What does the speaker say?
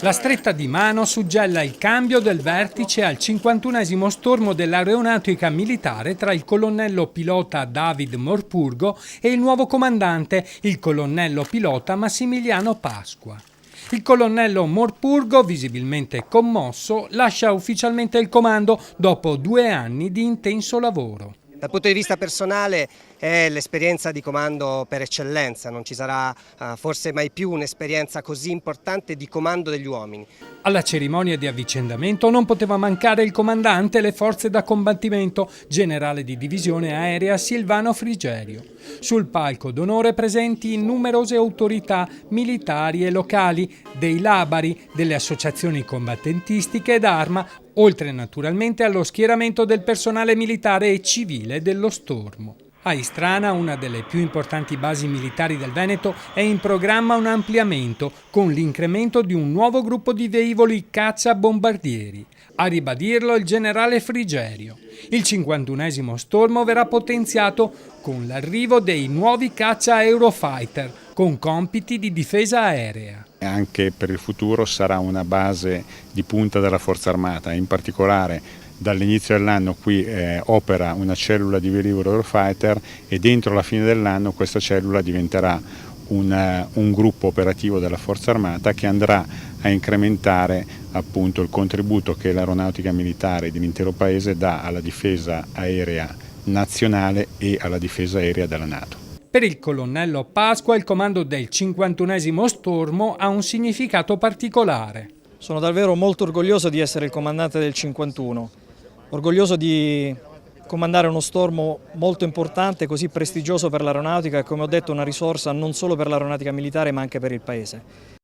La stretta di mano suggella il cambio del vertice al 51esimo stormo dell'aeronautica militare tra il colonnello pilota David Morpurgo e il nuovo comandante, il colonnello pilota Massimiliano Pasqua. Il colonnello Morpurgo, visibilmente commosso, lascia ufficialmente il comando dopo 2 anni di intenso lavoro. Dal punto di vista personale è l'esperienza di comando per eccellenza, non ci sarà forse mai più un'esperienza così importante di comando degli uomini. Alla cerimonia di avvicendamento non poteva mancare il comandante e le forze da combattimento, generale di divisione aerea Silvano Frigerio. Sul palco d'onore presenti numerose autorità militari e locali, dei labari, delle associazioni combattentistiche d'arma, oltre naturalmente allo schieramento del personale militare e civile dello stormo. A Istrana, una delle più importanti basi militari del Veneto, è in programma un ampliamento con l'incremento di un nuovo gruppo di velivoli caccia bombardieri. A ribadirlo il generale Frigerio. Il 51esimo stormo verrà potenziato con l'arrivo dei nuovi caccia Eurofighter con compiti di difesa aerea. Anche per il futuro sarà una base di punta della Forza Armata, in particolare dall'inizio dell'anno qui opera una cellula di velivoli Eurofighter e dentro la fine dell'anno questa cellula diventerà un gruppo operativo della Forza Armata che andrà a incrementare appunto il contributo che l'aeronautica militare dell'intero paese dà alla difesa aerea nazionale e alla difesa aerea della NATO. Per il colonnello Pasqua il comando del 51esimo stormo ha un significato particolare. Sono davvero molto orgoglioso di essere il comandante del 51, orgoglioso di comandare uno stormo molto importante, così prestigioso per l'aeronautica e come ho detto una risorsa non solo per l'aeronautica militare ma anche per il Paese.